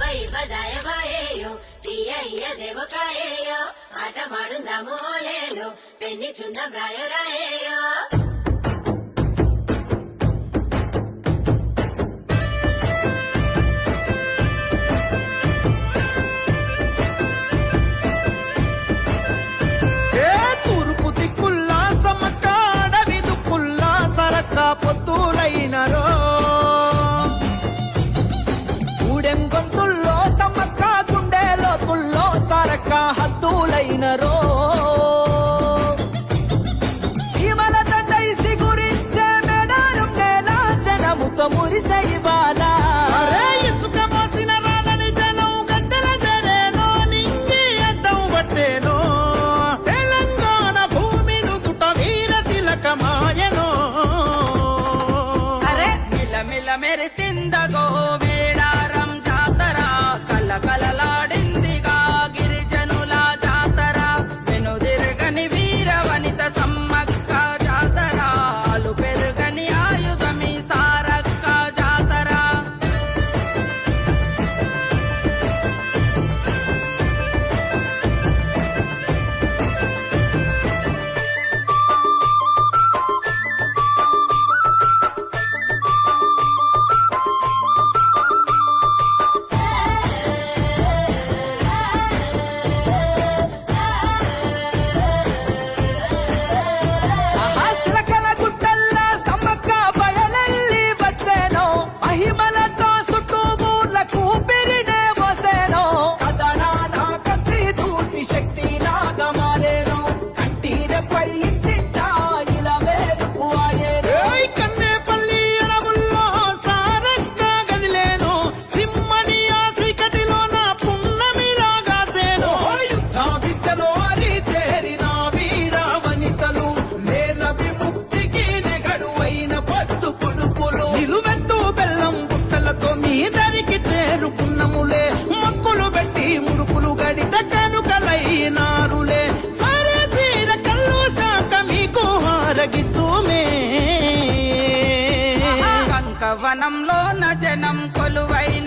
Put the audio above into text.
by ಬದಾಯ ಬಾಯೇಯೋ ತೀಯಯ್ಯ ದೇವಕಾಯೇಯೋ ಆಟ ಮಾಡುಂದಾಮು ಓಲೇಲೋ పెళ్లి చుందం రాయో రాయేయో పొత్తులైనరో ఊడెం గొంతుల్లో సమ్మక్క గుండెలో తుల్లో సరక్క హద్దులైనరో సీమల తండై సిగురించే మెడారు నేల జనముతో మురిసై బాలా ఇసుక మోసిన రాలని జనం గద్దెల జరేనో నింగి అడ్డం పట్టేనో తెలంగాణ భూమి నుదుట వీర తిలకమాయనో మెరిసిందగో మేడారం జాతర కల కలలాడిందిగా గిరిజనుల జాతర వెనుదిరగని వీర వనిత సమ్మక్క జాతర అలు పెరుగని ఆయుధమి సారక్క జాతర మహిమలతో చుట్టూ ఊర్లకు పెరినే వసేనో కథనాన కత్తి దూసి శక్తి లాగా మారేనో కంటిరెపై ఇంటింట ఇలా వేరుపు అయ్యేను కన్నేపల్లి అడవుల్లో సారక్క గదిలేను సింహని ఆ చీకటిలో నా పున్నమిలాగా సేను యుద్ధ విద్యలో అరితేరిన వీర వనితలు నేల విముక్తికి నెగడువైన పద్దు పొడుపులు నిలువెత్తు బెల్లం బుట్టలతో మీ దరికి చేరుకున్నములే మొక్కులు పెట్టి ముడుపులు గడిత కనుకలైనారులే సరే సీర కల్లు శాఖ మీకు హారగిద్దుమే కంకవనంలో జనం కొలువైన